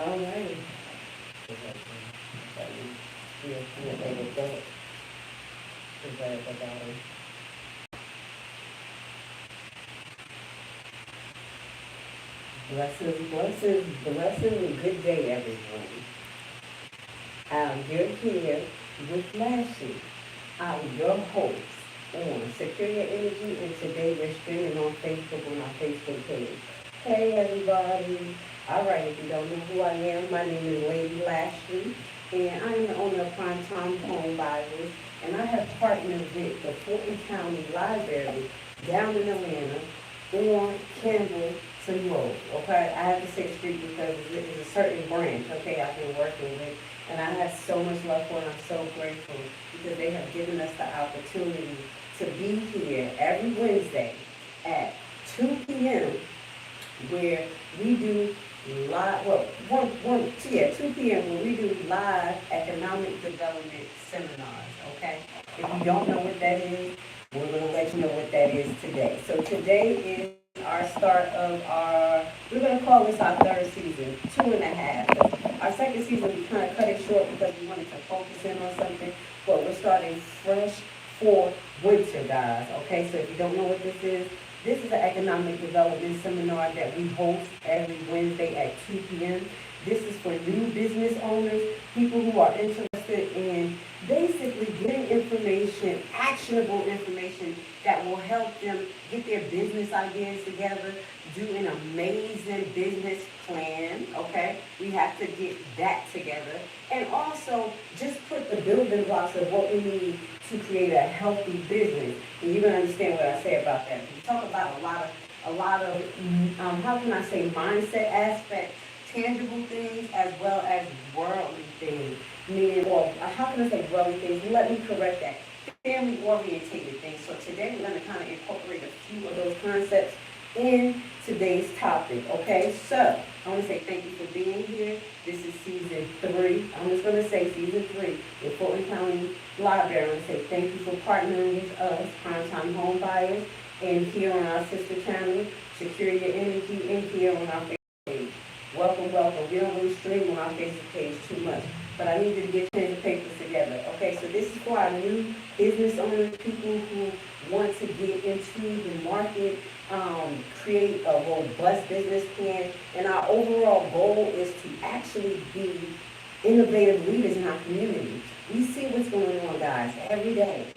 All right. Yeah, they would go. Blessings, blessings, blessings, and good day, everyone. You're here with Lashley. I'm your host on Secure Your Energy, and today we're streaming on Facebook on our Facebook page. Hey, everybody. All right, if you don't know who I am, my name is Lady Lashley, and I am the owner of Prime Time Homebuyers, and I have partnered with the Fulton County Library down in Atlanta on Campbell Road. Okay, I have to say street because it's a certain branch. Okay, I've been working with, and I have so much love for, and I'm so grateful because they have given us the opportunity to be here every Wednesday at 2 p.m. where we do live, well, 2 p.m. where we do live economic development seminars. Okay, if you don't know what that is, we're going to let you know what that is today. So today is our start of we're going to call this our third season, 2.5. Our second season, we kind of cut it short because we wanted to focus in on something, but we're starting fresh for winter, guys. Okay, so if you don't know what this is an economic development seminar that we host every Wednesday at 2 p.m. This is for new business owners, people who are interested in basically getting information, actionable information that will help them get their business ideas together, do an amazing business plan, okay? We have to get that together. And also just put the building blocks of what we need to create a healthy business. And you're going to understand what I say about that. We talk about a lot of how can I say, mindset aspects, tangible things, as well as worldly things. Meaning, or how can I say worldly things? Let me correct that. Family-orientated things. So today we're going to kind of incorporate a few of those concepts in today's topic. Okay, so I want to say thank you for being here. This is season 3. I'm just going to say season 3 with Fulton County Library. I want to say thank you for partnering with us, Prime Time Homebuyers, and here on our sister channel, Secure Your Energy, and here on our Facebook page. Welcome, welcome. We don't really stream on our Facebook page too much, but I need you to get pen and papers together. Okay, so this is for our new business owners, people who want to get into the market, create a robust business plan, and our overall goal is to actually be innovative leaders in our community. We see what's going on, guys, every day.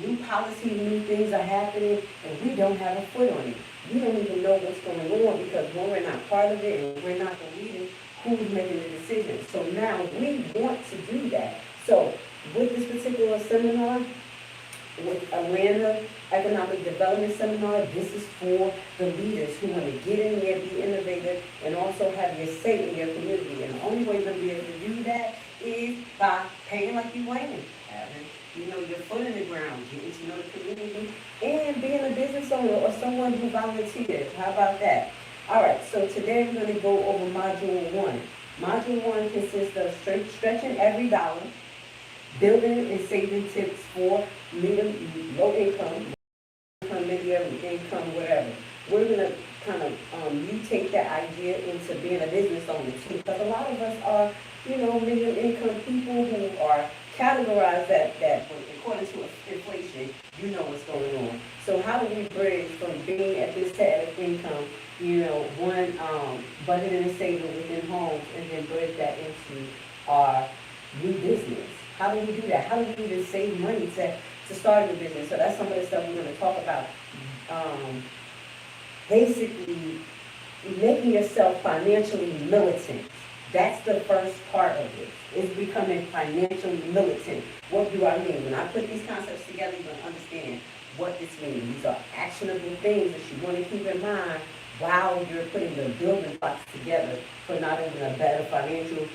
New policies, new things are happening, and we don't have a foot on it. We don't even know what's going on because when we're not part of it and we're not the leaders, who's making the decisions. So now we want to do that. So with this particular seminar, with Atlanta Economic Development Seminar, this is for the leaders who want to get in there, be innovative, and also have your say in your community. And the only way you're going to be able to do that is by paying like you land, having your foot in the ground, getting to know the community, and being a business owner or someone who volunteers. How about that? All right, so today we're going to go over Module 1. Module 1 consists of stretching every dollar, building and saving tips for low income, medium income, whatever. We're going to kind of mutate that idea into being a business owner too, because a lot of us are, medium income people who are categorized that according to inflation, what's going on. So how do we bridge from being at this type of income, one budgeting and saving within homes, and then bridge that into our new business? How do we do that? How do we even save money to start a new business? So that's some of the stuff we're going to talk about. Basically, making yourself financially militant. That's the first part of it, is becoming financially militant. What do I mean? When I put these concepts together, you're going to understand what this means. These are actionable things that you want to keep in mind while you're putting the building blocks together for not only a better financial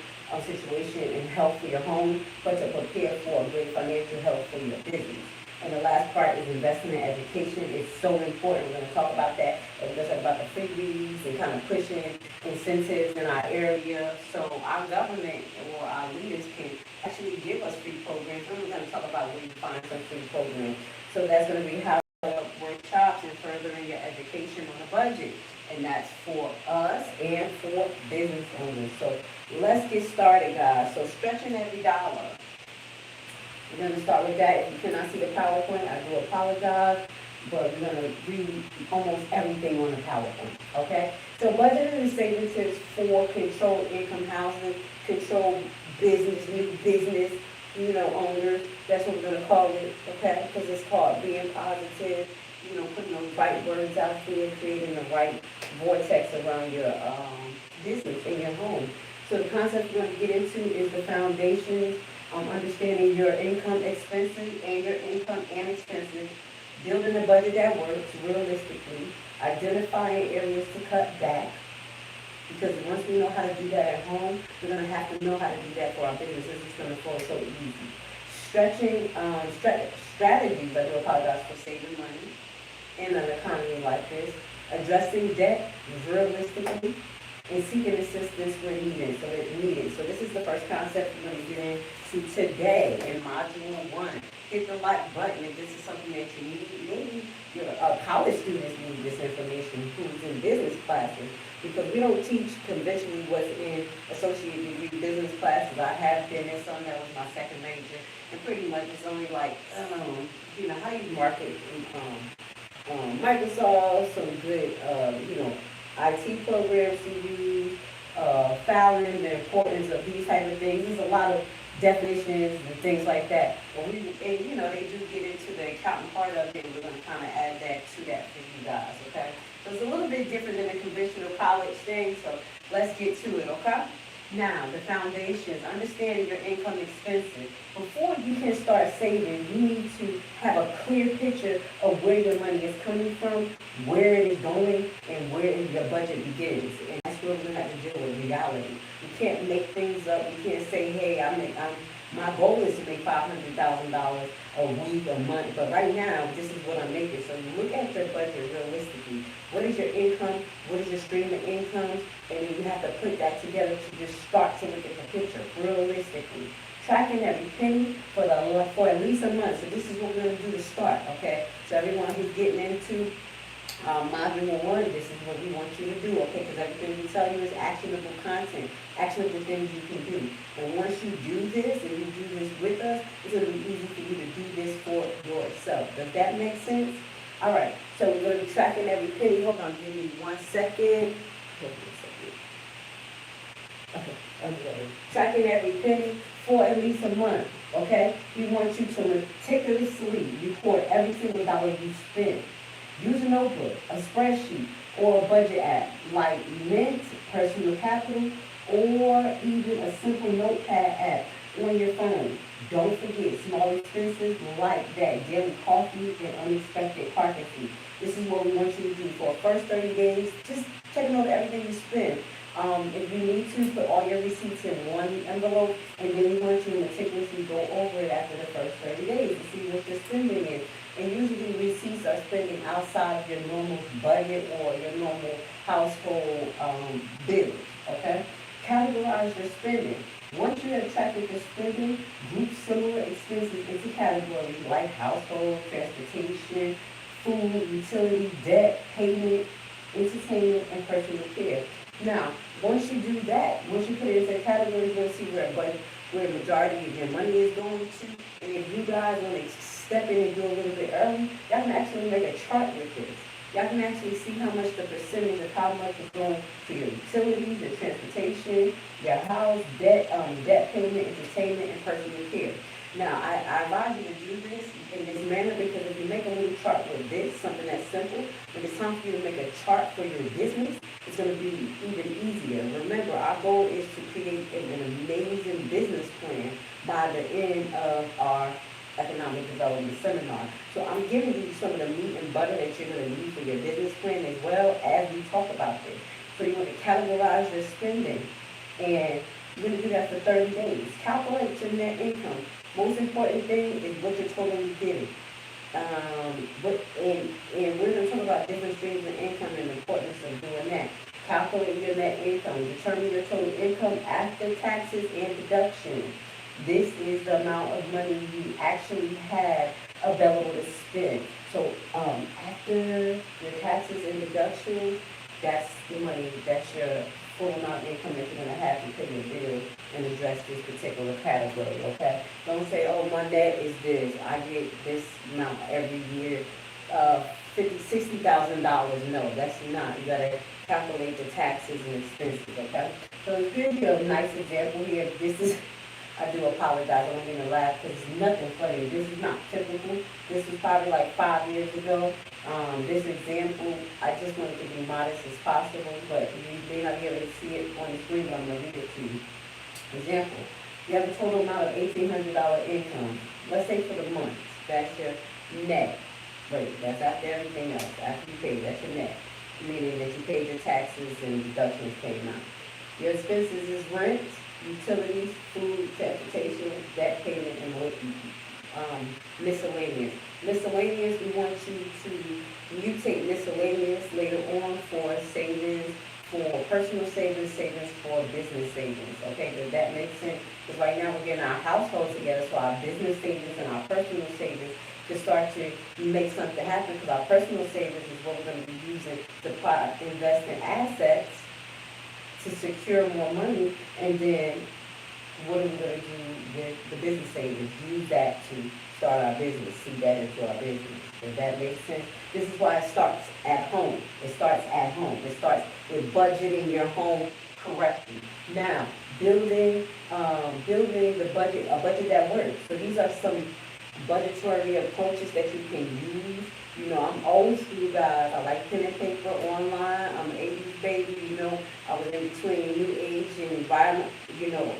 situation and health for your home, but to prepare for a great financial health for your business. And the last part is investment in education. It's so important. We're going to talk about that. And we're going to talk about the freebies and kind of pushing incentives in our area so our government or our leaders can actually give us free programs. And we're going to talk about where you find some free programs. So that's going to be how to workshops and furthering your education on a budget. And that's for us and for business owners. So let's get started, guys. So stretching every dollar. We're going to start with that. If you cannot see the PowerPoint, I do apologize, but we're going to read almost everything on the PowerPoint, okay? So budgeting and saving tips for controlled income housing, controlled business, new business, owners. That's what we're going to call it, okay? Because it's called being positive, putting those right words out there, creating the right vortex around your business and your home. So the concept we're going to get into is the foundations, understanding your income expenses and your income and expenses, building a budget that works realistically, identifying areas to cut back, because once we know how to do that at home, we're going to have to know how to do that for our businesses. It's going to flow so easy. Stretching strategies, I do apologize for saving money in an economy like this, addressing debt realistically, and seeking assistance where needed. So this is the first concept we're going to get into today in Module 1. Hit the like button if this is something that you need. Maybe your college students need this information who's in business classes, because we don't teach conventionally what's in associated degree business classes. I have been in some. That was my second major, and pretty much it's only like, how you market Microsoft, some good, IT programs to use, filing, the importance of these type of things. There's a lot of definitions and things like that. But they do get into the accounting part of it, and we're going to kind of add that to that for you guys, okay? So it's a little bit different than a conventional college thing, so let's get to it, okay? Now, the foundations, understanding your income expenses. Before you can start saving, you need to have a clear picture of where your money is coming from, where it is going, and where your budget begins. And that's where we're going to have to deal with reality. We can't make things up. We can't say, hey, my goal is to make $500,000 a week, a month, but right now, this is what I'm making. So you look at your budget realistically. What is your income? What is your stream of income? And then you have to put that together to just start to look at the picture realistically. Tracking every penny for at least a month. So this is what we're going to do to start, okay? So everyone who's getting into Module 1, this is what we want you to do, okay? Because everything we tell you is actionable content, actionable things you can do. And once you do this, and you do this with us, it's going to be easy for you to do this for yourself. Does that make sense? All right, so we're going to be tracking every penny. Hold on, give me 1 second. Okay, I'm ready. Tracking every penny for at least a month, okay? We want you to meticulously record every single dollar you spend. Use a notebook, a spreadsheet, or a budget app like Mint, Personal Capital, or even a simple notepad app on your phone. Don't forget small expenses like that daily coffee and unexpected parking fee. This is what we want you to do for the first 30 days. Just checking over everything you spend. If you need to, put all your receipts in one envelope, and then we want you to meticulously go over it after the first 30 days to see what your spending is. And usually receipts are spending outside of your normal budget or your normal household bills, okay? Categorize your spending. Once you have tracked your spending, group similar expenses into categories like household, transportation, food, utility, debt, payment, entertainment, and personal care. Now, once you do that, once you put it into categories, you'll see where the majority of your money is going to. And if you guys want to step in and do a little bit early, y'all can actually make a chart with this. Y'all can actually see how much the percentage of how much is going to your utilities, your transportation, your house, debt payment, entertainment, and personal care. Now, I advise you to do this in this manner, because if you make a little chart with this, something that's simple, when it's time for you to make a chart for your business, it's going to be even easier. Remember, our goal is to create an amazing business plan by the end of our economic development seminar. So I'm giving you some of the meat and butter that you're going to need for your business plan as well as we talk about this. So you want to categorize your spending, and you're going to do that for 30 days. Calculate your net income. Most important thing is what you're totally getting. And we're going to talk about different streams of income and the importance of doing that. Calculate your net income. Determine your total income after taxes and deductions. This is the amount of money you actually have available to spend. So after your taxes and deductions, that's the money, that's your full amount of income that you're gonna have to pay your bill and address this particular category, okay? Don't say, oh, my net is this, I get this amount every year, $60,000. No, that's not. You gotta calculate the taxes and expenses, okay? So to give you a nice example here, this is, I do apologize, I'm gonna laugh because it's nothing funny. This is not typical. This was probably like 5 years ago. This example, I just wanted to be modest as possible, but you may not be able to see it on the screen, but I'm gonna read it to you. Example, you have a total amount of $1,800 income. Let's say for the month, that's your net. Wait, that's after everything else. After you pay, that's your net. Meaning that you paid your taxes and deductions paid now. Your expenses is rent, utilities, food, transportation, debt payment, and miscellaneous. Miscellaneous, we want you to mutate miscellaneous later on for savings, for personal savings, savings for business savings. Okay, does that make sense? Because right now we're getting our households together, so our business savings and our personal savings to start to make something happen, because our personal savings is what we're going to be using to invest in assets to secure more money, and then what are we going to do with the business savings? Use that to start our business, see that into our business. Does that make sense? This is why it starts at home. It starts at home. It starts with budgeting your home correctly. Now, building the budget, a budget that works. So these are some budgetary approaches that you can use. You know, I'm old school, guys. I like pen and paper online. I'm an 80s baby, you know. I was in between new age and environment, you know,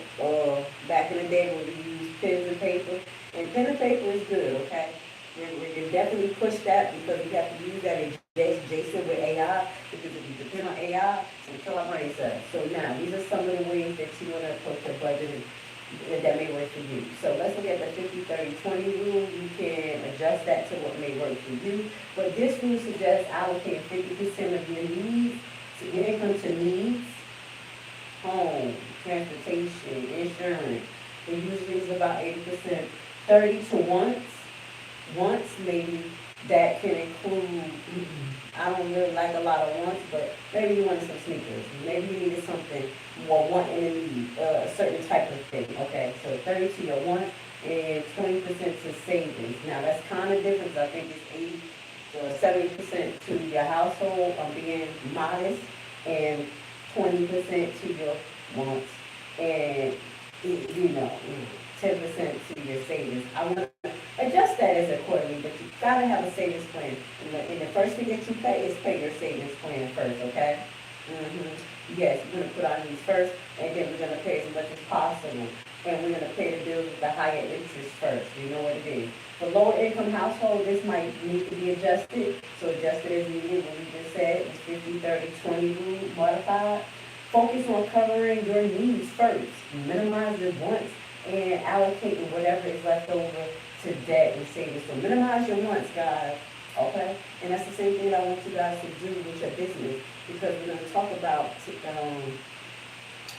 back in the day when we used pens and paper. And pen and paper is good, okay? We definitely push that because we have to use that adjacent with AI, because if you depend on AI, it's kill our brain cells. So now, these are some of the ways that you want to approach your budget that may work for you. So let's look at the 50-30-20 rule. You can adjust that to what may work for you. But this rule suggests allocating 50% of your needs to your income to needs, home, transportation, insurance. It usually is about 80%. 30 to wants. Wants, maybe that can include, I don't really like a lot of wants, but maybe you wanted some sneakers. Maybe you needed something more want and a need, a certain type of thing. Okay, so 30 to your wants and 20% to savings. Now that's kind of different, because I think it's 80 to 70% to your household. I'm being modest, and 20% to your wants, and 10% to your savings. I want to adjust that as accordingly, but you gotta have a savings plan. And the first thing that you pay is pay your savings plan first, okay? Yes, we're gonna put our needs first, and then we're gonna pay as much as possible. And we're gonna pay the bills with the higher interest first. You know what it is. For lower income household, this might need to be adjusted. So adjust it as needed. What we just said is 50-30-20 rule modified. Focus on covering your needs first. Minimize your wants and allocating whatever is left over to debt and savings. So minimize your wants, guys. Okay? And that's the same thing that I want you guys to do with your business, because we're going to talk about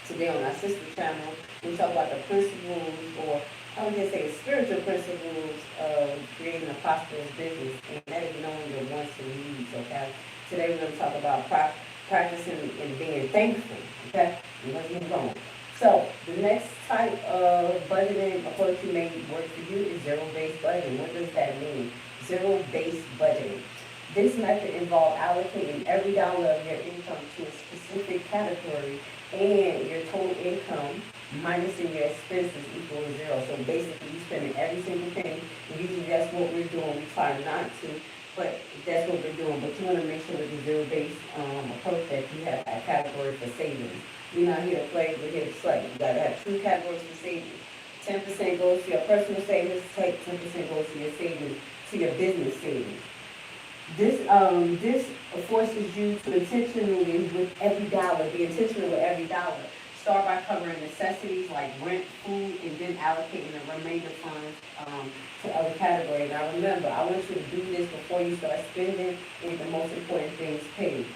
today on our sister channel, we talk about the principles, or I would just say spiritual principles of creating a prosperous business, and that is knowing your wants and needs, okay? Today we're going to talk about practicing and being thankful, okay? And let's move on. So, the next type of budgeting approach you may work for you is zero-based budgeting. What does that mean? Zero-based budgeting. This method involves allocating every dollar of your income to a specific category, and your total income minusing your expenses equals zero. So basically, you're spending every single penny. And usually that's what we're doing. We try not to, but that's what we're doing. But you want to make sure with the zero-based approach that you have a category for savings. We're not here to play, we're here to slay. You gotta have two categories for savings. 10% goes to your personal savings, 10% goes to your savings, to your business savings. This forces you to intentionally, with every dollar, be intentional with every dollar. Start by covering necessities like rent, food, and then allocating the remainder funds to other categories. Now remember, I want you to do this before you start spending, and the most important things paid.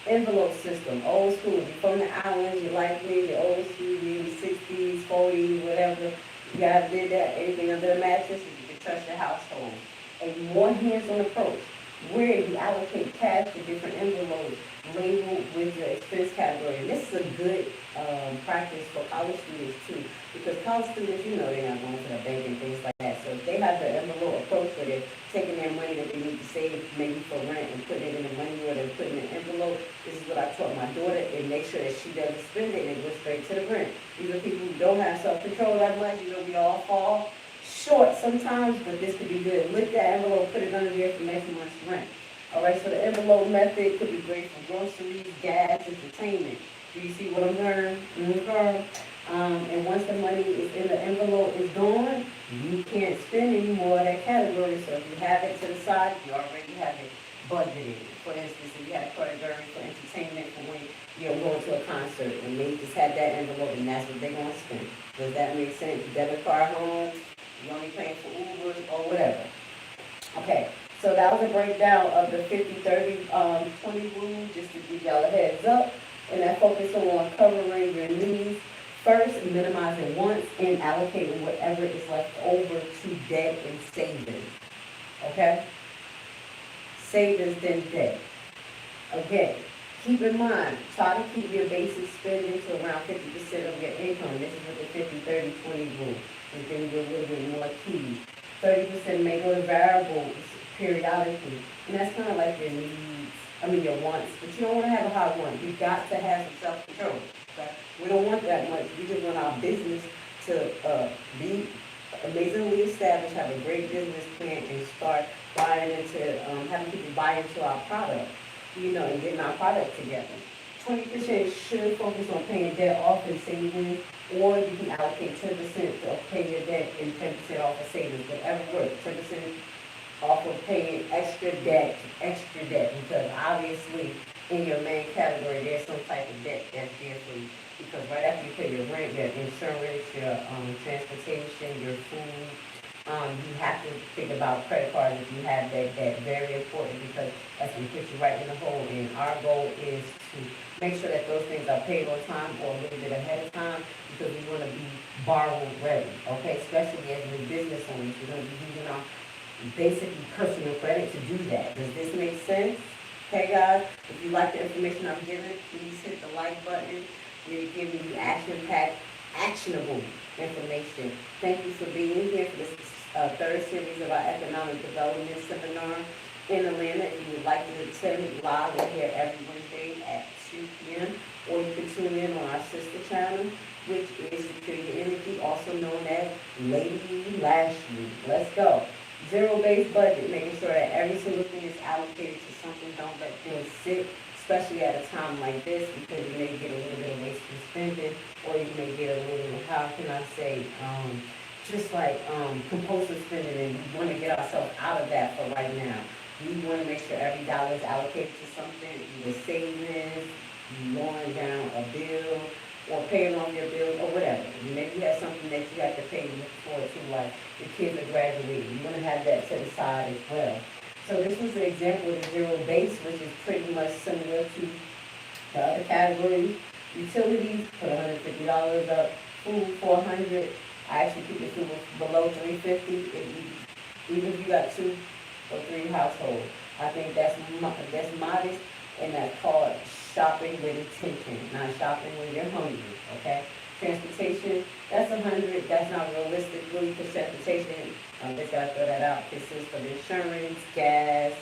Envelope system, old school. If you're from the islands, you like me, you're old school, you're in the 60s, 40s, whatever. You guys did that. Anything under the mattress, you can trust your household. A more hands-on approach. where you allocate cash to different envelopes labeled with your expense category. And this is a good practice for college students too, because college students, you know, they're not going to the bank and things like that. So if they have the envelope approach where they're taking their money that they need to save, maybe for rent, and putting it in the money where they're putting an envelope. This is what I taught my daughter, and make sure that she doesn't spend it and go straight to the rent. These are people who don't have self-control that much. You know, we all fall short sometimes, but this could be good. Lift that envelope, put it under there for next month's rent. All right, so the envelope method could be great for groceries, gas, entertainment. Do you see what I'm doing? And once the money is in the envelope is gone, you can't spend any more of that category. So if you have it to the side, you already have it budgeted. For instance, if you had a category for entertainment for when you're going to a concert, and they just had that envelope, and that's what they're going to spend. Does that make sense? Debit card home, you're only paying for Ubers or whatever. Okay. So that was a breakdown of the 50-30-20 rule, just to give y'all a heads up. And that focused on covering your needs first, minimizing wants, and allocating whatever is left over to debt and savings. Okay? Savings, then debt. Again, keep in mind, try to keep your basic spending to around 50% of your income. This is with the 50-30-20 rule. And then you're a little bit more keys. 30% may go to variables periodically, and that's kind of like your needs, your wants, but you don't want to have a high want. You got to have some self-control. Okay? We don't want that much. We just want our business to be amazingly established, have a great business plan, and start buying into, having people buy into our product, and getting our product together. 20% should focus on paying debt off and savings, or you can allocate 10% to pay your debt and 10% off of savings, whatever works. 10% off of paying extra debt, because obviously in your main category there's some type of debt that's there for you. Because right after you pay your rent, your insurance, your transportation, your food, you have to think about credit cards if you have that debt. Very important, because that's going to put you right in the hole. And our goal is to make sure that those things are paid on time or a little bit ahead of time, because we want to be borrow ready, okay? Especially as new business owners, we're going to be using our basically personal credit to do that. Does this make sense? Okay, guys, if you like the information I'm giving, please hit the like button. We're giving you action-packed, actionable information. Thank you for being here for this third series of our economic development seminar in Atlanta. If you would like to attend live, we're here every Wednesday at 2 p.m. Or you can tune in on our sister channel, which is Secure Your Energy, also known as Lady Lashley. Let's go. Zero-based budget, making sure that every single thing is allocated to something. Don't let things sit, especially at a time like this, because you may get a little bit of wasteful spending, or you may get a little, how can I say, just like compulsive spending, and we want to get ourselves out of that for right now. We want to make sure every dollar is allocated to something, either savings, lowering down a bill, or paying off your bills, or whatever. Maybe you have something that you have to pay to look forward to, like your kids are graduating. You want to have that set aside as well. So this was an example of the zero base, which is pretty much similar to the other categories. Utilities, put $150 up. Food, $400. I actually keep the food below $350. Even if you got 2 or 3 households, I think that's modest, and that's called shopping with intention, not shopping when you're hungry. Okay. Transportation, that's $100. That's not realistically, because transportation, just gotta throw that out. This is for the insurance, gas,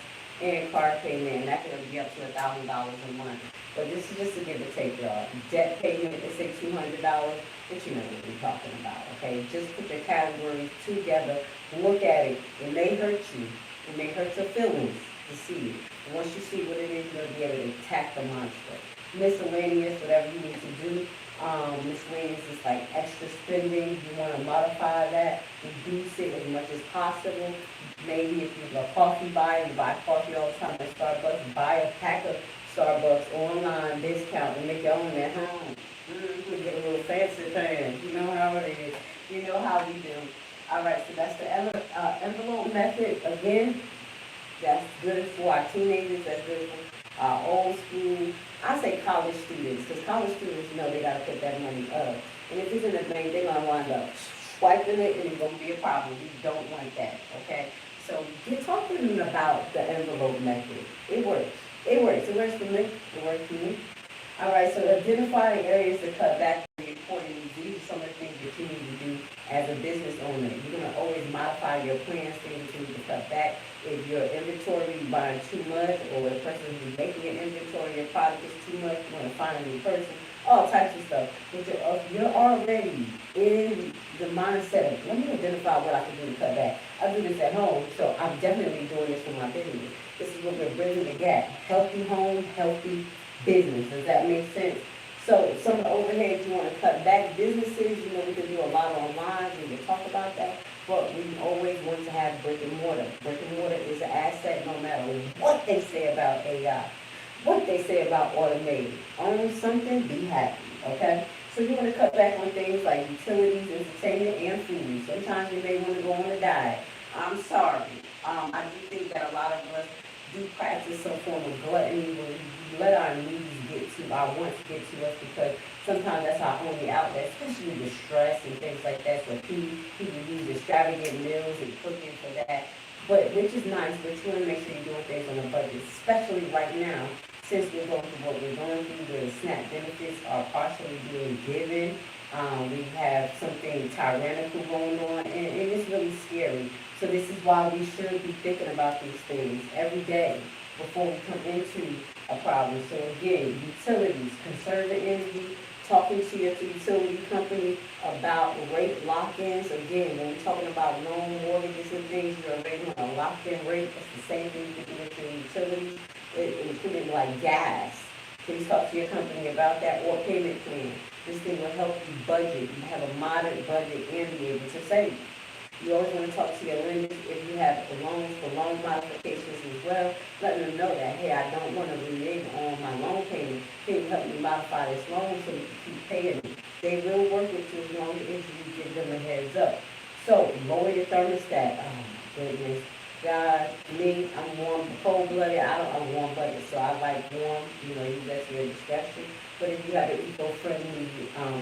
and car payment, and that could be up to $1,000 a month. But this is just to give or take, y'all. Debt payment is say $200, but you know what we're talking about. Okay, just put the categories together. Look at it. It may hurt you. It may hurt your feelings to see it. Once you see what it is, you're gonna be able to attack the monster. Miscellaneous, whatever you need to do. Miscellaneous is like extra spending. You want to modify that, reduce it as much as possible. Maybe if you're a coffee buyer, you buy coffee all the time at Starbucks, buy a pack of Starbucks online discount and make your own at home. Get a little fancy pan. You know how it is. You know how we do. All right, so that's the envelope method. Again, that's good for our teenagers. That's good for our old school. I say college students, because college students know they got to put that money up. And if it's in the bank, they're going to wind up swiping it, and it's going to be a problem. We don't want that, okay? So get talking to them about the envelope method. It works. It works. It works for me. It works for me. All right, so identify the areas to cut back on your reporting. These are some of the things that you need to do as a business owner. You're going to always modify your plans, things that you need to cut back. If your inventory is buying too much, or the person who's making your inventory, your product is too much, you want to find a new person, all types of stuff. But you're already in the mindset of, let me identify what I can do to cut back. I do this at home, so I'm definitely doing this for my business. This is what we're bridging the gap. Healthy home, healthy business. Does that make sense? So some of the overheads you want to cut back. Businesses, we can do a lot online. We can talk about that. But we always want to have brick and mortar. Brick and mortar is an asset no matter what they say about AI, what they say about automated. Own something, be happy, okay? So you want to cut back on things like utilities, entertainment, and food. Sometimes you may want to go on a diet. I'm sorry. I do think that a lot of us do practice some form of gluttony where we let our needs get to, our wants get to us, because sometimes that's our only outlet, especially with stress and things like that. So people use extravagant meals and cooking for that. But which is nice, but you want to make sure you're doing things on a budget, especially right now, since we're going through what we're going through, where SNAP benefits are partially being given. We have something tyrannical going on, and it's really scary. So this is why we should be thinking about these things every day before we come into a problem. So again, utilities, conserving energy, talking to your utility company about rate lock-ins. Again, when we're talking about loan mortgages and things, you're already on a locked-in rate. It's the same thing you can do with your utilities, including like gas. Please talk to your company about that, or payment plan. This thing will help you budget. You have a moderate budget and be able to save. You always want to talk to your lenders if you have loans for loan modifications as well. Let them know that, hey, I don't want to renege on my loan payment. Can you help me modify this loan so you can keep paying me? They will work with you as long as you give them a heads up. So lower your thermostat. Oh my goodness. God, me, I'm warm, cold-blooded. I'm warm-blooded, so I like warm. Use that to your discretion. But if you have an eco-friendly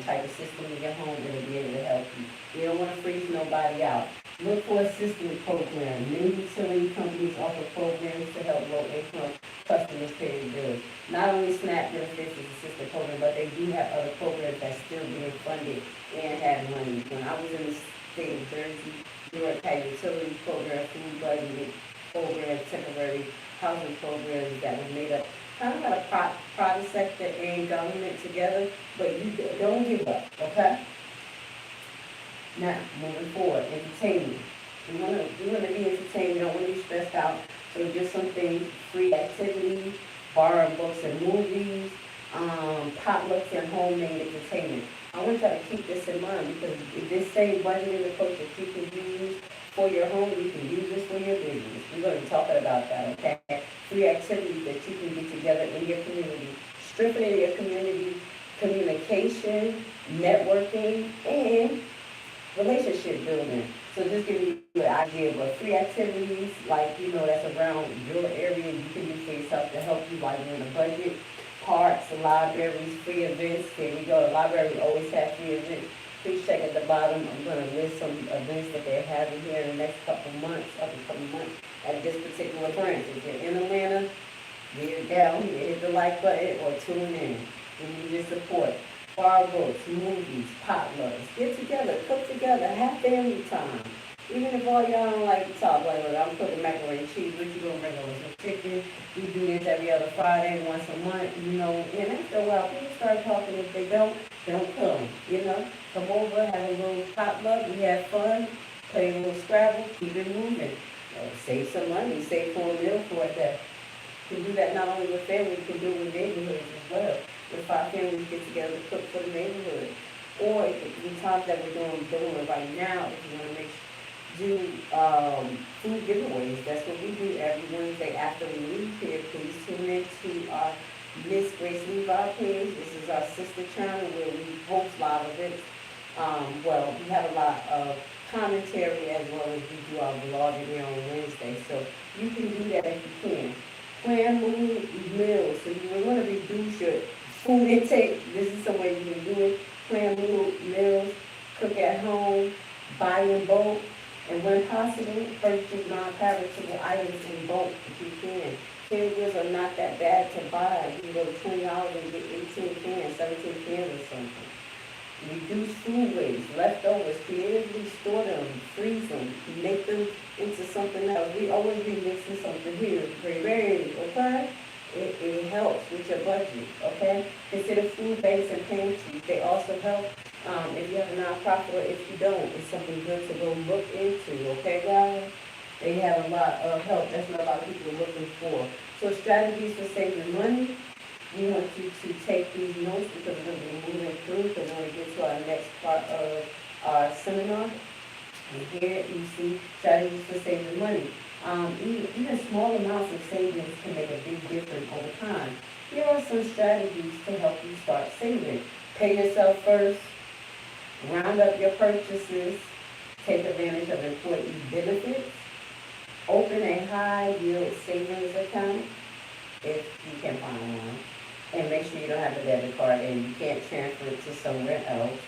type of system in your home, it'll be able to help you. You don't want to freeze nobody out. Look for assistance program. Many utility companies offer programs to help low-income customers pay their bills. Not only SNAP benefits is assistance program, but they do have other programs that's still being funded and have money. When I was in the state of Jersey, New York had utility program, food budgeting program, temporary housing programs that was made up kind of like a private sector and government together, but you don't give up, okay? Now, moving forward, entertainment. We want to be entertained. We don't want to be stressed out. So just some things, free activities, borrowing books and movies, potlucks and homemade entertainment. I want y'all to keep this in mind, because this same budgeting approach that you can use for your home, you can use this for your business. We're going to be talking about that, okay? Free activities that you can get together in your community. Strengthening your community, communication, networking, and relationship building. So just give you an idea, but free activities, like, that's around your area, you can use for yourself to help you while you're in a budget. Parks, libraries, free events. Here we go. The library always have free events. Please check at the bottom. I'm going to list some events that they're having here in the next couple months, at this particular branch. If you're in Atlanta, get it down here, hit the like button, or tune in. We need your support. Borrow books, movies, potlucks. Get together, cook together, have family time. Even if all y'all don't like to talk, like, I'm cooking macaroni and cheese, what you gonna bring over some chicken? We do this every other Friday, once a month, and after a while, people start talking. If they don't come, come over, have a little potluck, we have fun, play a little Scrabble, keep it moving. Save some money, save for a meal for that. You can do that not only with family, you can do it with neighborhoods as well. If our families get together to cook for the neighborhood. Or the times that we're doing right now, if you want to do food giveaways. That's what we do every Wednesday after we leave here. Please tune in to our Miss Grace Levi page. This is our sister channel where we host live events. We have a lot of commentary as well as we do our vlogging here on Wednesday. So you can do that if you can. Plan meals. So you want to reduce your food intake. This is some way you can do it. Plan meals, cook at home, buy in bulk. And when possible, purchase non-perishable items in bulk if you can. Canned goods are not that bad to buy. You can go to $20 and get 18 cans, 17 cans or something. Reduce food waste, leftovers, creatively store them, freeze them, make them into something else. We always be mixing something here, very, okay? It helps with your budget, okay? Consider food banks and pantries. They also help if you have a nonprofit or if you don't. It's something good to go look into, okay, guys? They have a lot of help. That's what a lot of people are looking for. So strategies for saving money. We want you to take these notes because we're going to be moving through because we're going to get to our next part of our seminar. And here you see strategies for saving money. Even small amounts of savings can make a big difference over time. Here are some strategies to help you start saving. Pay yourself first. Round up your purchases. Take advantage of employee benefits. Open a high yield savings account if you can find one. And make sure you don't have a debit card and you can't transfer it to somewhere else.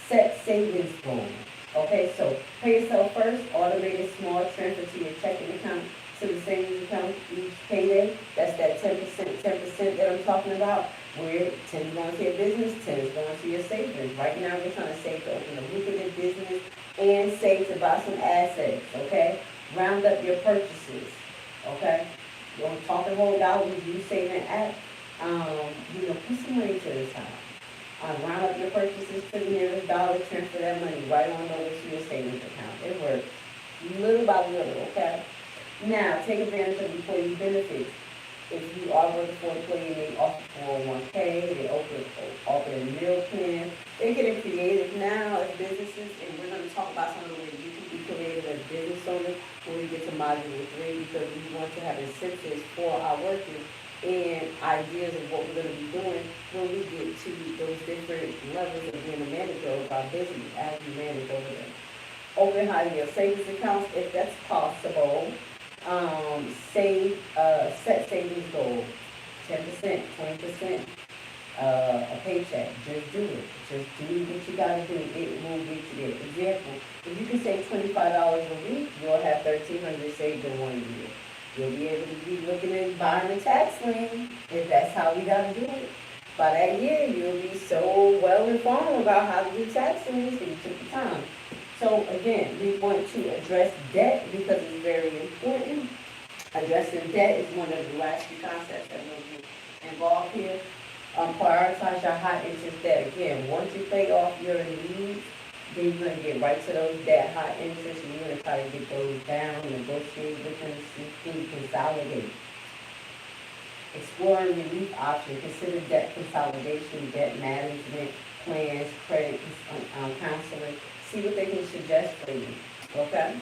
Set savings goals. Okay, so pay yourself first, automated small transfer to your checking account, to the savings account each payday. That's that 10% that I'm talking about, where 10 is going to your business, 10 is going to your savings. Right now, we're trying to save to open a lucrative business and save to buy some assets, okay? Round up your purchases, okay? Don't talk and hold dollars, you saving at, put some money to the side. Round up your purchases to the nearest dollar, transfer that money right on over to your savings account. It works little by little, okay? Now, take advantage of employee benefits. If you are working for an employee, they offer 401k, they offer a meal plan. They're getting creative now as businesses, and we're going to talk about some of the ways you can be creative as business owners when we get to module 3 because we want to have incentives for our workers and ideas of what we're going to be doing when we get to those different levels of being a manager of our business as we manage over there. Open high-yield savings accounts if that's possible. Set savings goals, 10%, 20%, a paycheck. Just do it. Just do what you got to do. It will get you there. Example, if you can save $25 a week, you'll have $1,300 saved in 1 year. You'll be able to be looking at buying a tax lien if that's how we got to do it. By that year, you'll be so well informed about how to do tax liens that you took the time. So again, we want to address debt because it's very important. Addressing debt is one of the last few concepts that will be involved here. Prioritize your high interest debt. Again, once you pay off your needs, then you're going to get right to those debt high interest and you're going to try to get those down, negotiate with them, see if you consolidate. Exploring relief options. Consider debt consolidation, debt management plans, credit counseling. See what they can suggest for you, okay?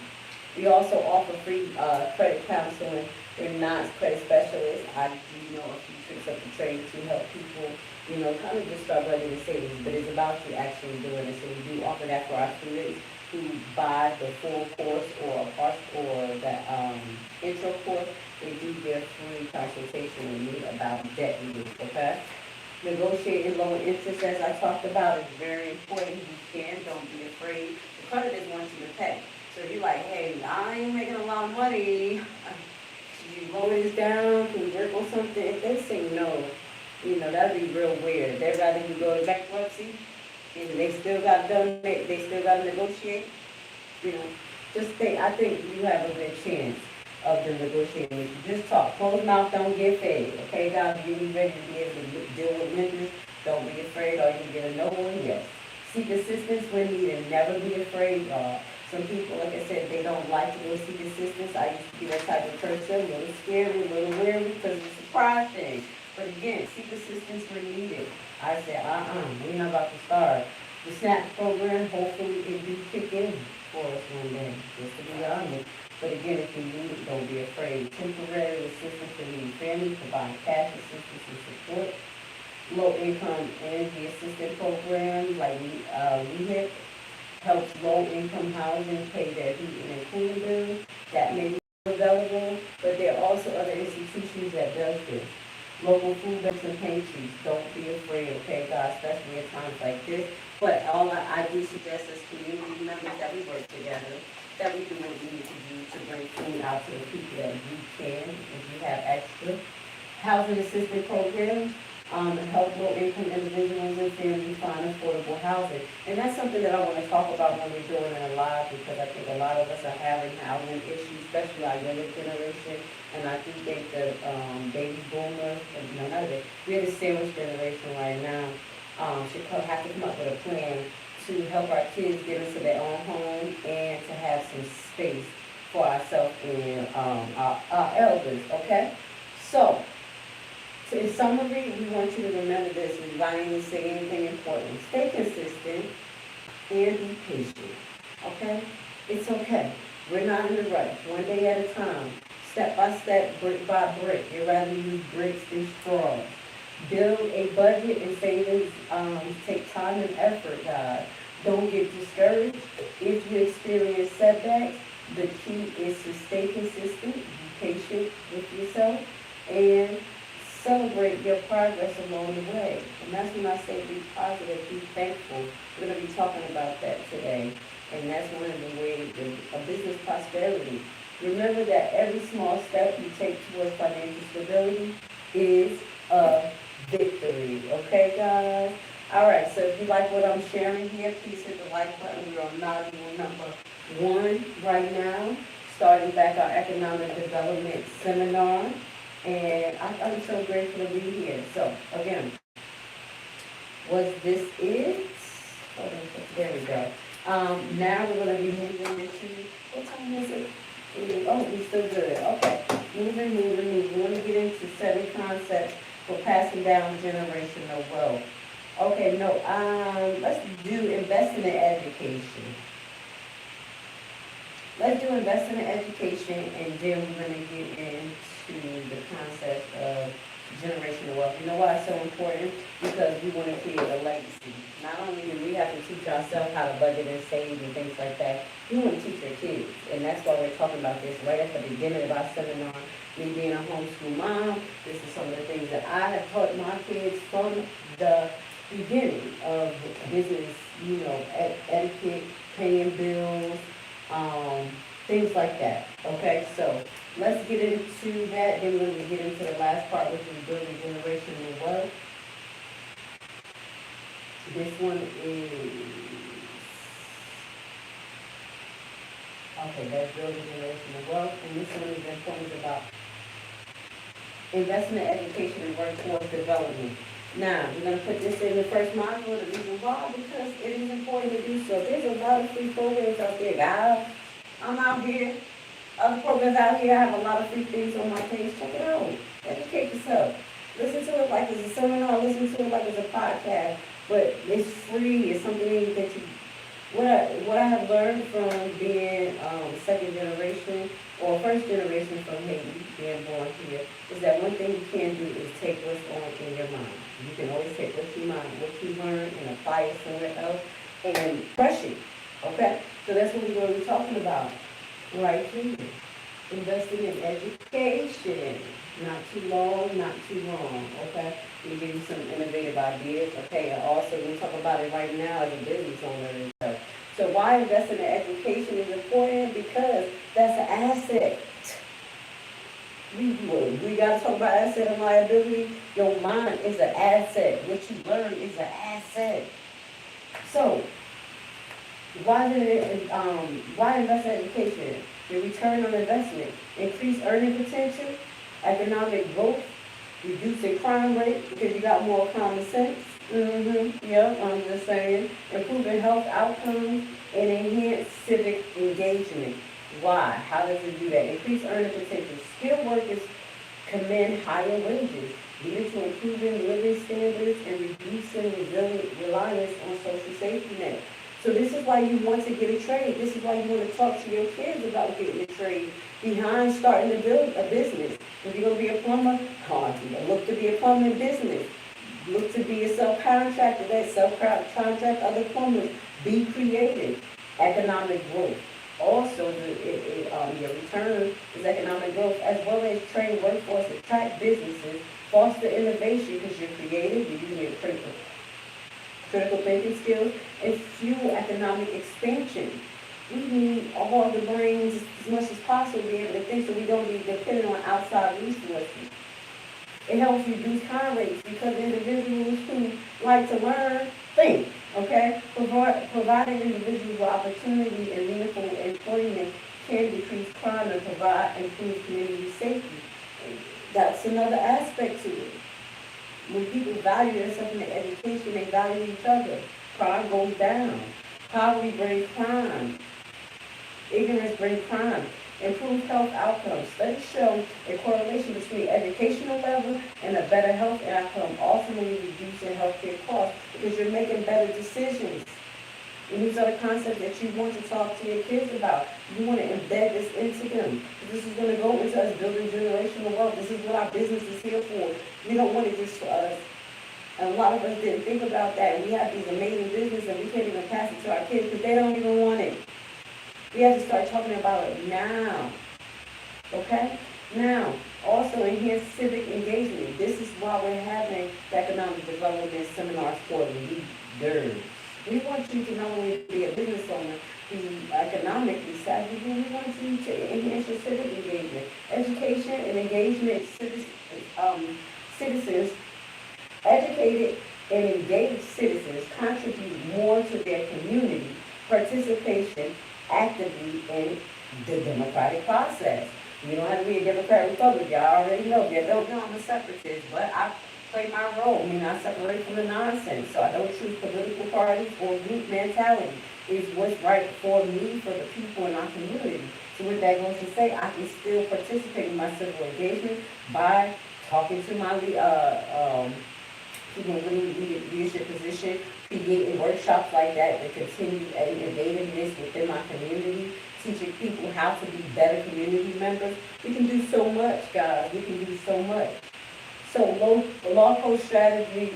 We also offer free credit counseling. We're not credit specialists. I do know a few tricks up the trade to help people, kind of just start running the savings, but it's about you actually doing it. So we do offer that for our students who buy the full course or a part or the intro course. They do get free consultation with me about debt relief, okay? Negotiating lower interest, as I talked about, is very important. You can, don't be afraid. The creditors want you to pay. So you're like, hey, I ain't making a lot of money. Should you lower this down? Can we work on something? If they say no, that'd be real weird. They'd rather you go to bankruptcy and they still got to they still got to negotiate. I think you have a good chance of the negotiating. Just talk. Closed mouth don't get fed. Okay, guys, you be ready to be able to deal with lenders. Don't be afraid or you can get a no one, yes. Seek assistance when needed. Never be afraid, y'all. Some people, like I said, they don't like to go seek assistance. I used to be that type of person, a little scary, a little weary because it's a pride thing. But again, seek assistance when needed. I said, we're not about to start. The SNAP program, hopefully it do kick in for us one day, just to be honest. But again, if you need it, don't be afraid. Temporary assistance for needy families, provide cash assistance and support. Low income energy assistance programs like WEHIP helps low income housing pay their heating and cooling bills. That may be available, but there are also other institutions that does this. Local food banks and pantries, don't be afraid, okay, guys, especially in times like this. But all I do suggest as community members that we work together. that we do what we need to do to bring food out to the people that we can. If you have extra housing assistance programs, help low-income individuals and families find affordable housing. And that's something that I want to talk about when we're doing it live, because I think a lot of us are having housing issues, especially our younger generation. And I do think the baby boomers, no, not that, we're the sandwich generation right now, should have to come up with a plan to help our kids get into their own home and to have some space for ourselves and our elders, okay? So in summary, we want you to remember this, and I didn't say anything important. Stay consistent and be patient, okay? It's okay. We're not in a rush. One day at a time, step by step, brick by brick. You'd rather use bricks than straws. Build a budget and savings take time and effort, guys. Don't get discouraged. If you experience setbacks, the key is to stay consistent, be patient with yourself, and celebrate your progress along the way. And that's when I say be positive, be thankful. We're going to be talking about that today. And that's one of the ways of business prosperity. Remember that every small step you take towards financial stability is a victory. Okay, guys? All right, so if you like what I'm sharing here, please hit the like button. We're on module number 1 right now, starting back our economic development seminar. And I'm so grateful to be here. So, again, was this it? Hold on, there we go. Now we're going to be moving into, what time is it? Oh, we're still good. Okay, moving. We want to get into 7 concepts for passing down generational wealth. Okay, no, let's do investing in education. Let's do investing in education, and then we're going to get into the concept of generational wealth. You know why it's so important? Because we want to create a legacy. Not only do we have to teach ourselves how to budget and save and things like that, we want to teach our kids. And that's why we're talking about this right at the beginning of our seminar. Me being a homeschool mom, this is some of the things that I have taught my kids from the beginning of business, etiquette, paying bills, things like that. Okay, so let's get into that. Then we're going to get into the last part, which is building generational wealth. This one is, okay, that's building generational wealth. And this one is important about investment, education, and workforce development. Now, we're going to put this in the first module. The reason why, because it is important to do so. There's a lot of free programs out there, guys. I'm out here. Other programs out here, I have a lot of free things on my page. Check it out. Educate yourself. Listen to it like it's a seminar. Listen to it like it's a podcast. But it's free. It's something that you... What I have learned from being second generation or first generation from Haiti, being born here, is that one thing you can do is take what's on in your mind. You can always take what you learn and apply it somewhere else and crush it. Okay? So that's what we're going to be talking about right here. Investing in education. Not too long, not too long. Okay? We give you some innovative ideas. Okay? And also, we talk about it right now as a business owner and stuff. So why investing in education is important? Because that's an asset. We got to talk about asset and liability. Your mind is an asset. What you learn is an asset. So, why invest in education? The return on investment, increase earning potential, economic growth, reducing crime rate because you got more common sense. I'm just saying. Improving health outcomes and enhance civic engagement. Why? How does it do that? Increase earning potential. Skilled workers command higher wages, leading to improving living standards and reducing reliance on social safety net. So this is why you want to get a trade. This is why you want to talk to your kids about getting a trade behind starting to build a business. If you're going to be a plumber, look to be a plumbing business. Look to be a self-contractor that self-contract other plumbers. Be creative. Economic growth. Also, your return is economic growth, as well as train workforce, attract businesses, foster innovation because you're creative, you're using your critical thinking skills, and fuel economic expansion. We need all the brains as much as possible to be able to think so we don't be dependent on outside resources. It helps reduce crime rates because individuals who like to learn think, okay? Providing individuals with opportunity and meaningful employment can decrease crime and provide improved community safety. That's another aspect to it. When people value themselves in their education, they value each other. Crime goes down. Poverty brings crime. Ignorance brings crime. Improved health outcomes. Studies show a correlation between educational level and a better health outcome, ultimately reducing healthcare costs because you're making better decisions. And these are the concepts that you want to talk to your kids about. You want to embed this into them. This is going to go into us building generational wealth. This is what our business is here for. We don't want it just for us. And a lot of us didn't think about that. And we have these amazing businesses and we can't even pass it to our kids because they don't even want it. We have to start talking about it now. Okay? Now, also enhance civic engagement. This is why we're having economic development seminars for leaders. We want you to not only be a business owner, be economically savvy, but we want you to enhance your civic engagement. Education and engagement citizens, educated and engaged citizens contribute more to their community participation actively in the democratic process. You don't have to be a Democrat Republican. Y'all already know. If you don't know, I'm a separatist, but I play my role. I mean, I separate from the nonsense. So I don't choose political parties or group mentality. It's what's right for me, for the people in our community. So what that goes to say, I can still participate in my civil engagement by talking to my people in leadership position, creating workshops like that to continue innovativeness within my community, teaching people how to be better community members. We can do so much, guys. We can do so much. So low cost strategies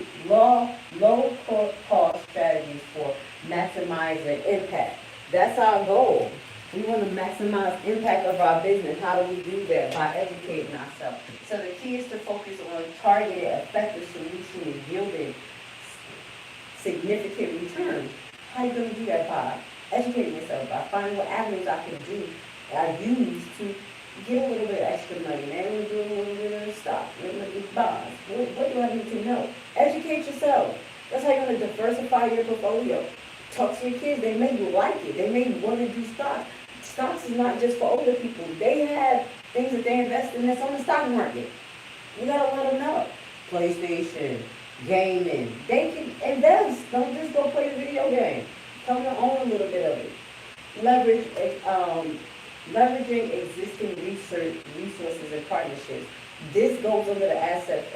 for maximizing impact. That's our goal. We want to maximize impact of our business. How do we do that? By educating ourselves. So the key is to focus on targeted, effective solutions and yielding significant returns. How are you going to do that? By educating yourself, by finding what avenues I use to get a little bit of extra money. Maybe I'm doing a little bit of stock, a little bit of bonds. What do I need to know? Educate yourself. That's how you're going to diversify your portfolio. Talk to your kids. They may like it. They may want to do stocks. Stocks is not just for older people. They have things that they invest in that's on the stock market. You gotta let them know. PlayStation, gaming. They can invest. Don't just go play the video game. Tell them to own a little bit of it. Leveraging existing resources and partnerships. This goes under the assets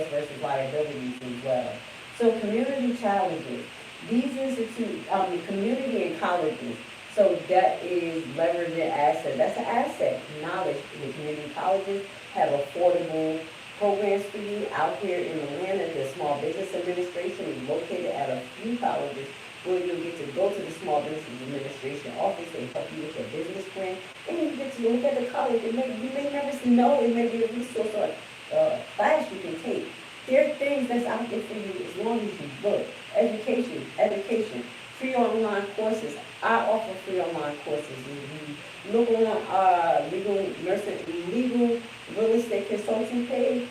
versus liabilities as well. So community challenges. These institute, community and colleges. So that is leveraging assets. That's an asset. Knowledge. The community colleges have affordable programs for you out here in Atlanta. The Small Business Administration is located at a few colleges where you'll get to go to the Small Business Administration office. They help you with your business plan. And you get to look at the college. You may never know. It may be a resource or a class you can take. There are things that's out there for you as long as you look. Education, free online courses. I offer free online courses. If you look on our legal real estate consulting page,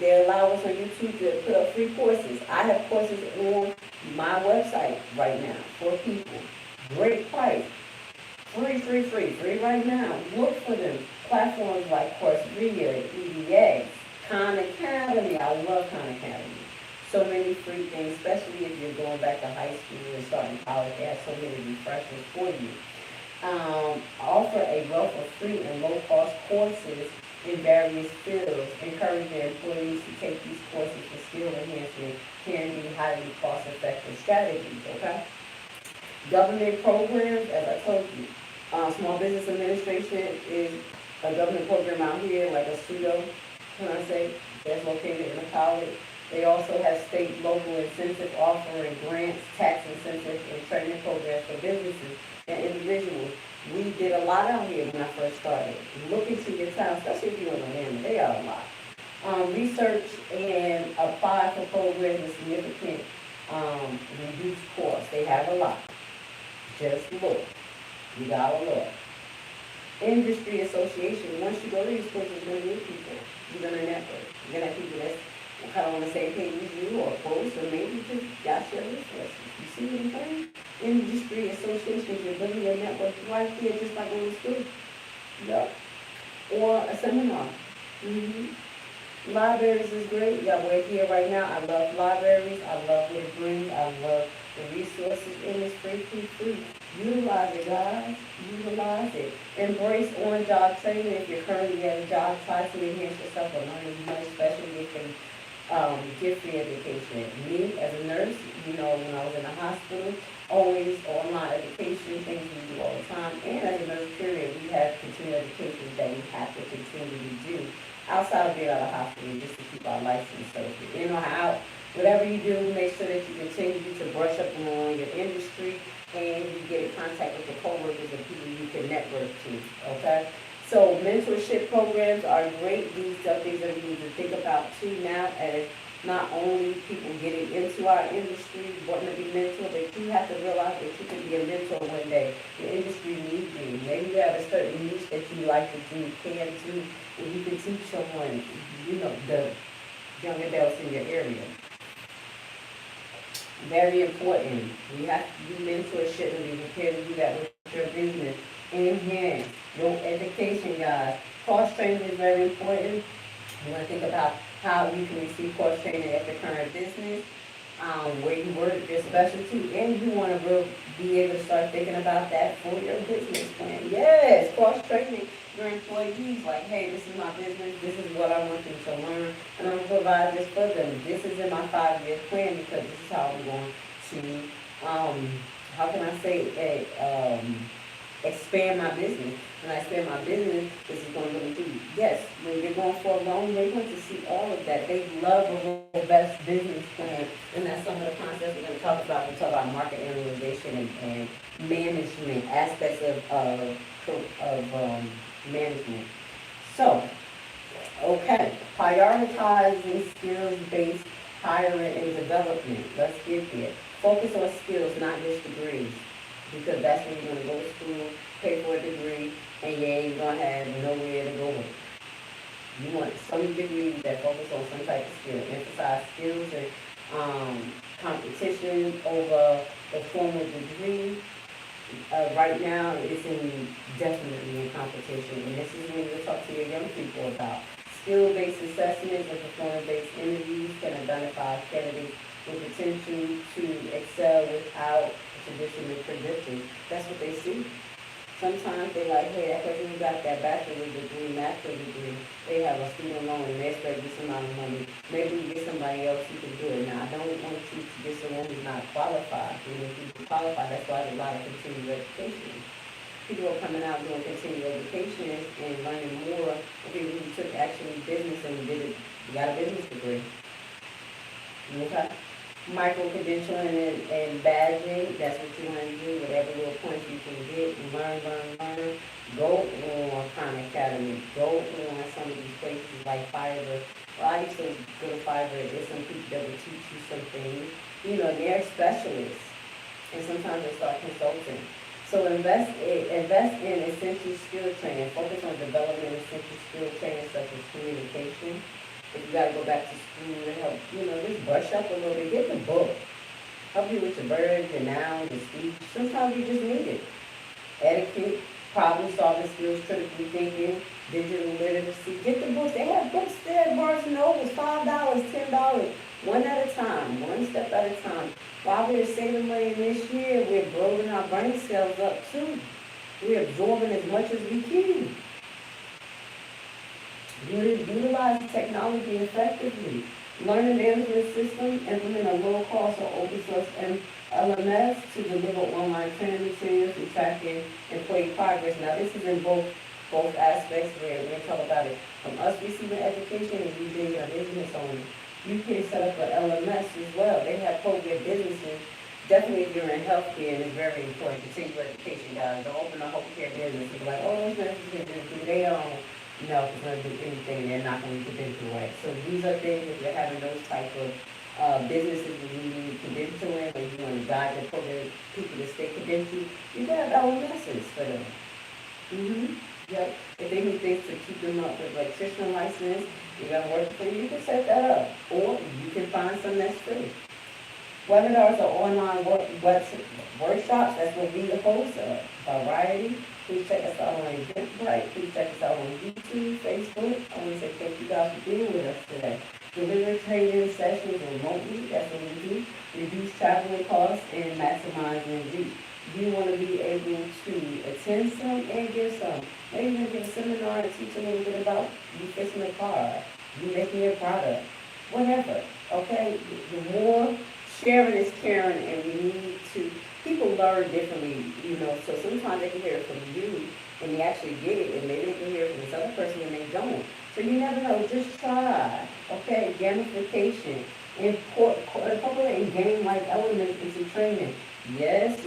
they allow us on YouTube to put up free courses. I have courses on my website right now for people. Great price. Free right now. Look for them. Platforms like Coursera, EDX, Khan Academy. I love Khan Academy. So many free things, especially if you're going back to high school and starting college. They have so many refreshers for you. Offer a wealth of free and low-cost courses in various fields, encouraging employees to take these courses for skill enhancement can be highly cost-effective strategies, okay? Government programs, as I told you, Small Business Administration is a government program out here, like a pseudo, can I say, that's located in a college. They also have state, local incentive offering grants, tax incentives, and training programs for businesses and individuals. We did a lot out here when I first started. Look into your town, especially if you're in Atlanta, they are a lot. Research and apply for programs with significant reduced costs. They have a lot. Just look. You gotta look. Industry association, once you go to these courses, you're gonna meet people. You're gonna network. You're gonna have people that's kind of on the same page as you or close, or maybe just got your resources. You see what I'm saying? Industry associations, you're building your network right there, just like going to school. Yep. Or a seminar. Libraries is great. Yeah, we're here right now. I love libraries. I love what it brings. I love the resources in this free. Utilize it, guys. Utilize it. Embrace on-job training if you're currently at a job. Try to enhance yourself or learn as much, especially if you get free education. Me, as a nurse, when I was in the hospital, always online education, things we do all the time. And as a nurse, period, we have continuing education that we have to continue to do outside of being out of hospital, just to keep our license. So whatever you do, make sure that you continue to brush up on your industry and you get in contact with your coworkers and people you can network to, okay? So mentorship programs are great. These are things that we need to think about too now, as not only people getting into our industry, wanting to be mentored, but you have to realize that you can be a mentor one day. The industry needs you. Maybe you have a certain niche that you like to do, can do, and you can teach someone, the young adults in your area. Very important. You have to do mentorship and be prepared to do that with your business. Enhance your education, guys. Cross training is very important. You want to think about how you can receive cross training at your current business, where you work, your specialty, and you want to be able to start thinking about that for your business plan. Yes, cross training your employees, like, hey, this is my business, this is what I want them to learn, and I'm going to provide this for them. This is in my 5-year plan because this is how I'm going to, how can I say, expand my business. When I expand my business, this is going to really do. Yes, when you're going for a loan, they're going to see all of that. They love a robust business plan, and that's some of the concepts we're going to talk about. We talk about market analyzation and management aspects of management. So, okay, prioritizing skills-based hiring and development. Let's get there. Focus on skills, not just degrees, because that's when you're going to go to school, pay for a degree, and you ain't going to have nowhere to go with it. You want some degrees that focus on some type of skill, emphasize skills and competition over the formal degree. Right now, it's definitely in competition, and this is when you talk to your young people about skill-based assessments and performance-based interviews can identify candidates with potential to excel without traditional credentials. That's what they see. Sometimes they like, hey, that person who got that bachelor's degree, master's degree, they have a student loan and they expect this amount of money. Maybe we get somebody else who can do it. Now, I don't want you to get someone who's not qualified. If you qualify, that's why there's a lot of continuing education. People are coming out doing continuing education and learning more. People who took actually business and got a business degree. Okay? Micro-credentialing and badging, that's what you want to do, whatever little points you can get, learn. Go on Khan Academy, go on some of these places like Fiverr. Well, I used to go to Fiverr, there's some people that will teach you some things. They're specialists, and sometimes they start consulting. So invest in essential skill training, focus on developing essential skill training such as communication. If you gotta go back to school and help, just brush up a little bit, get the book. Help you with your verbs, your nouns, your speech. Sometimes you just need it. Etiquette, problem solving skills, critical thinking, digital literacy. Get the books. They have books there, Barnes and Nobles, $5, $10, one at a time, one step at a time. While we're saving money this year, we're building our brain cells up too. We're absorbing as much as we can. Utilize technology effectively. Learn a management system, implement a low-cost or open-source LMS to deliver online training materials and tracking employee progress. Now, this is in both aspects where we're going to talk about it. From us receiving education and you being a business owner, you can set up an LMS as well. They have program businesses. Definitely if you're in healthcare, and it's very important to take your education, guys. Don't open a healthcare business and be like, oh, those nurses can do their own. No, if it's going to do anything, they're not going to get into it. So these are things, if you're having those type of businesses that you need credentialing, or you want to guide the program people to stay credentialed, you got LMSs for them. Yep. If they need things to keep them up with electrician license, you got to work for you can set that up. Or you can find some that's free. Webinars or online workshops, that's what we host, variety. Please check us out on Eventbrite. Please check us out on YouTube, Facebook. I want to say thank you guys for being with us today. Deliver training sessions remotely, that's what we do. Reduce traveling costs and maximize reach. You want to be able to attend some and give some. Maybe you give a seminar and teach a little bit about you fixing a car, you making your product, whatever. Okay, the more sharing is caring, and we need to. People learn differently, So sometimes they can hear it from you, and they actually get it, and maybe they can hear it from this other person, and they don't. So you never know. Just try. Okay, gamification, incorporate game-like elements into training. Yes.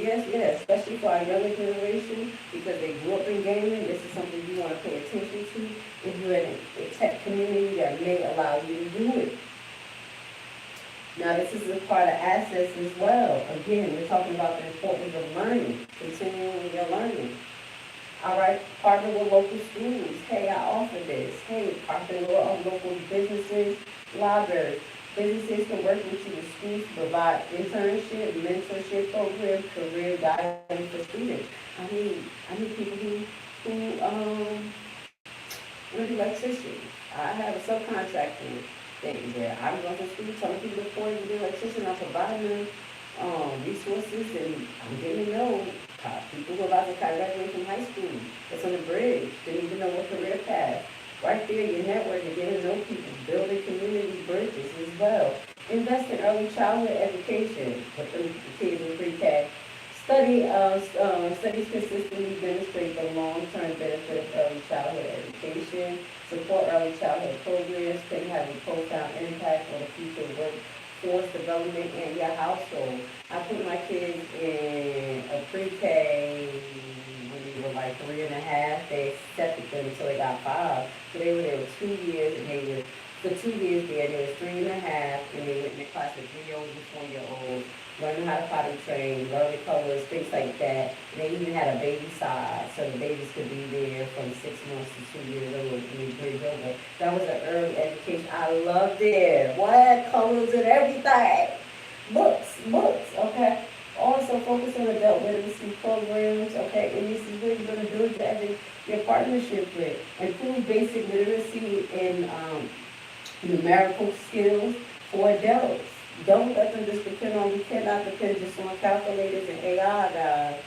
Especially for our younger generation, because they grew up in gaming. This is something you want to pay attention to. If you're in a tech community that may allow you to do it. Now, this is a part of assets as well. Again, we're talking about the importance of learning, continuing your learning. All right, partner with local schools. Hey, I offer this. Hey, partner with local businesses, libraries. Businesses can work with you with schools to provide internship, mentorship programs, career guidance for students. I need people who want to be electricians. I have a subcontracting thing where I'm going to school telling people to pour to be an electrician. I'm providing them resources, and I'm getting to know people who are about to graduate from high school. That's on the bridge. They need to know what career path. Right there, your network, and getting to know people, building community bridges as well. Invest in early childhood education. Put the kids in pre-K. Studies consistently demonstrate the long-term benefit of early childhood education. Support early childhood programs can have a profound impact on the future workforce development in your household. I put my kids in a pre-K when they were like 3.5. They accepted them until they got 5. So they were there 2 years, and they were for 2 years there. They were 3.5, and they went in the class with 3-year-olds and 4-year-olds. Learning how to potty train, learning colors, things like that. And they even had a baby side, so the babies could be there from 6 months to 2 years old and they bridge over. That was an early education. I loved it. What? Colors and everything. Books, okay? Also focus on adult literacy programs, okay? And this is where you're going to build your partnership with. Improve basic literacy and numerical skills for adults. Don't let them just we cannot depend just on calculators and AI, guys.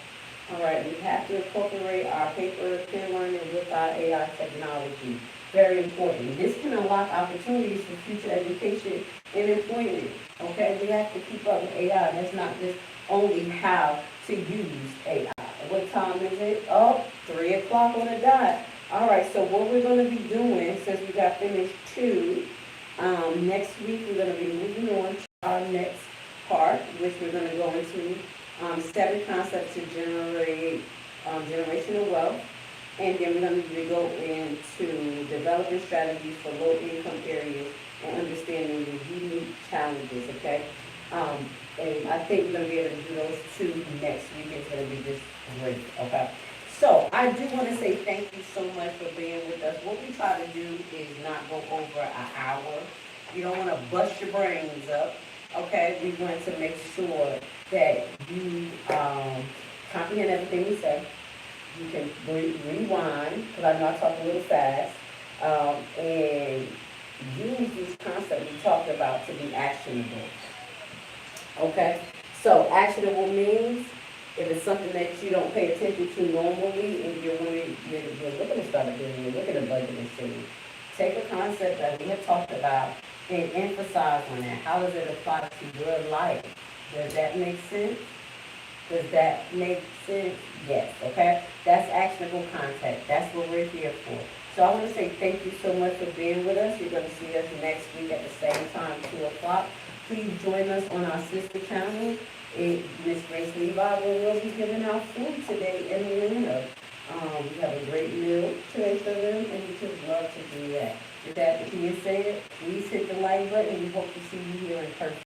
All right, we have to incorporate our paper pen learning with our AI technology. Very important. This can unlock opportunities for future education and employment. Okay, we have to keep up with AI. That's not just only how to use AI. What time is it? Oh, 3 o'clock on the dot. All right, so what we're going to be doing, since we got finished 2, next week we're going to be moving on to our next part, which we're going to go into 7 concepts to generate generational wealth. And then we're going to go into developing strategies for low-income areas and understanding the unique challenges, okay? And I think we're going to be able to do those 2 next week. It's going to be just great, okay? So I do want to say thank you so much for being with us. What we try to do is not go over an hour. You don't want to bust your brains up, okay? We want to make sure that you comprehend everything we say. You can rewind, because I know I talk a little fast, and use these concepts we talked about to be actionable. Okay? So actionable means if it's something that you don't pay attention to normally, and you're looking to start a business, you're looking to budget and saving, take a concept that we have talked about and emphasize on that. How does it apply to your life? Does that make sense? Does that make sense? Yes, okay? That's actionable content. That's what we're here for. So I want to say thank you so much for being with us. You're going to see us next week at the same time, 2 o'clock. Please join us on our sister channel. Miss Grace Levi will be giving out food today in Atlanta. We have a great meal today for them, and we just love to do that. With that being said, please hit the like button. We hope to see you here in person.